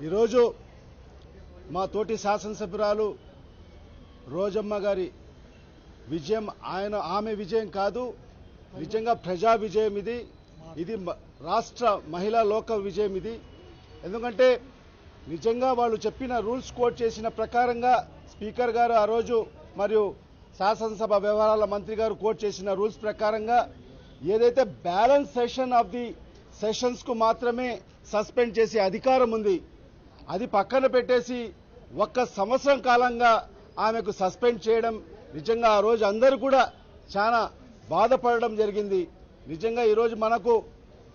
ఈరోజు మా తోటి శాసనసభ్యురాలు రోజమ్మ గారి విజయం ఆమె విజయం కాదు, నిజంగా ప్రజా విజయం ఇది రాష్ట్ర మహిళా లోక విజయం ఇది. ఎందుకంటే నిజంగా వాళ్ళు చెప్పిన రూల్స్ కోట్ చేసిన ప్రకారంగా స్పీకర్ గారు ఆ రోజు మరియు శాసనసభ వ్యవహారాల మంత్రి గారు కోట్ చేసిన రూల్స్ ప్రకారంగా ఏదైతే balance session of the sessions కు మాత్రమే సస్పెండ్ చేసే అధికారం ఉంది, అది పక్కన పెట్టేసి 1 సంవత్సరం కాలంగా ఆమెకు సస్పెండ్ చేయడం నిజంగా ఆ రోజు అందరూ కూడా చాలా బాధపడడం జరిగింది. నిజంగా ఈరోజు మనకు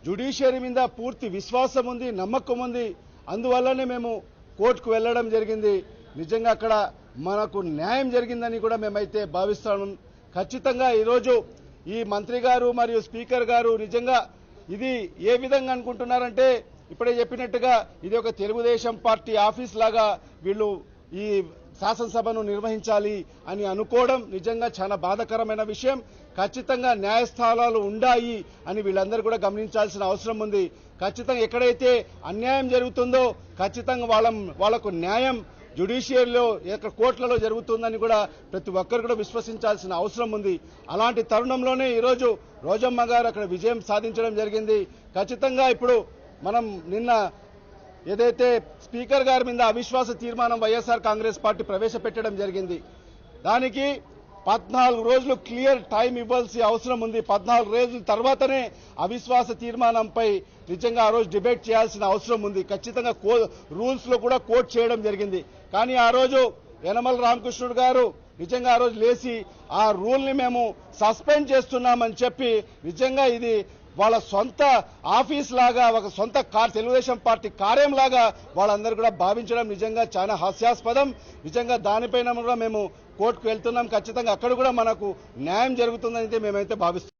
జ్యుడిషియరీ మీద పూర్తి విశ్వాసం ఉంది, నమ్మకం ఉంది. అందువల్లనే మేము కోర్టుకు వెళ్లడం జరిగింది. నిజంగా అక్కడ మనకు న్యాయం జరిగిందని కూడా మేమైతే భావిస్తున్నాం. ఖచ్చితంగా ఈరోజు ఈ మంత్రి గారు మరియు స్పీకర్ గారు నిజంగా ఇది ఏ విధంగా అనుకుంటున్నారంటే, ఇప్పుడే చెప్పినట్టుగా ఇది ఒక తెలుగుదేశం పార్టీ ఆఫీస్ లాగా వీళ్ళు ఈ శాసనసభను నిర్వహించాలి అని అనుకోవడం నిజంగా చాలా బాధాకరమైన విషయం. ఖచ్చితంగా న్యాయస్థానాలు ఉండాయి అని వీళ్ళందరూ కూడా గమనించాల్సిన అవసరం ఉంది. ఖచ్చితంగా ఎక్కడైతే అన్యాయం జరుగుతుందో ఖచ్చితంగా వాళ్లకు న్యాయం జ్యుడిషియరీలో కోర్టులలో జరుగుతుందని కూడా ప్రతి ఒక్కరు కూడా విశ్వసించాల్సిన అవసరం ఉంది. అలాంటి తరుణంలోనే ఈరోజు రోజమ్మ గారు అక్కడ విజయం సాధించడం జరిగింది. ఖచ్చితంగా ఇప్పుడు మనం నిన్న ఏదైతే స్పీకర్ గారి మీద అవిశ్వాస తీర్మానం వైఎస్ఆర్ కాంగ్రెస్ పార్టీ ప్రవేశపెట్టడం జరిగింది, దానికి 14 రోజులు క్లియర్ టైం ఇవ్వాల్సి అవసరం ఉంది. 14 రోజుల తర్వాతనే అవిశ్వాస తీర్మానంపై నిజంగా ఆ రోజు డిబేట్ చేయాల్సిన అవసరం ఉంది. ఖచ్చితంగా రూల్స్ లో కూడా కోట్ చేయడం జరిగింది. కానీ ఆ రోజు యనమల రామకృష్ణుడు గారు నిజంగా ఆ రోజు లేచి ఆ రూల్ ని మేము సస్పెండ్ చేస్తున్నామని చెప్పి నిజంగా ఇది వాళ్ళ సొంత ఆఫీస్ లాగా, ఒక సొంత తెలుగుదేశం పార్టీ కార్యం లాగా వాళ్ళందరూ కూడా భావించడం నిజంగా చాలా హాస్యాస్పదం. నిజంగా దానిపైన కూడా మేము కోర్టుకు వెళ్తున్నాం. ఖచ్చితంగా అక్కడ కూడా మనకు న్యాయం జరుగుతుందని మేమైతే భావిస్తున్నాం.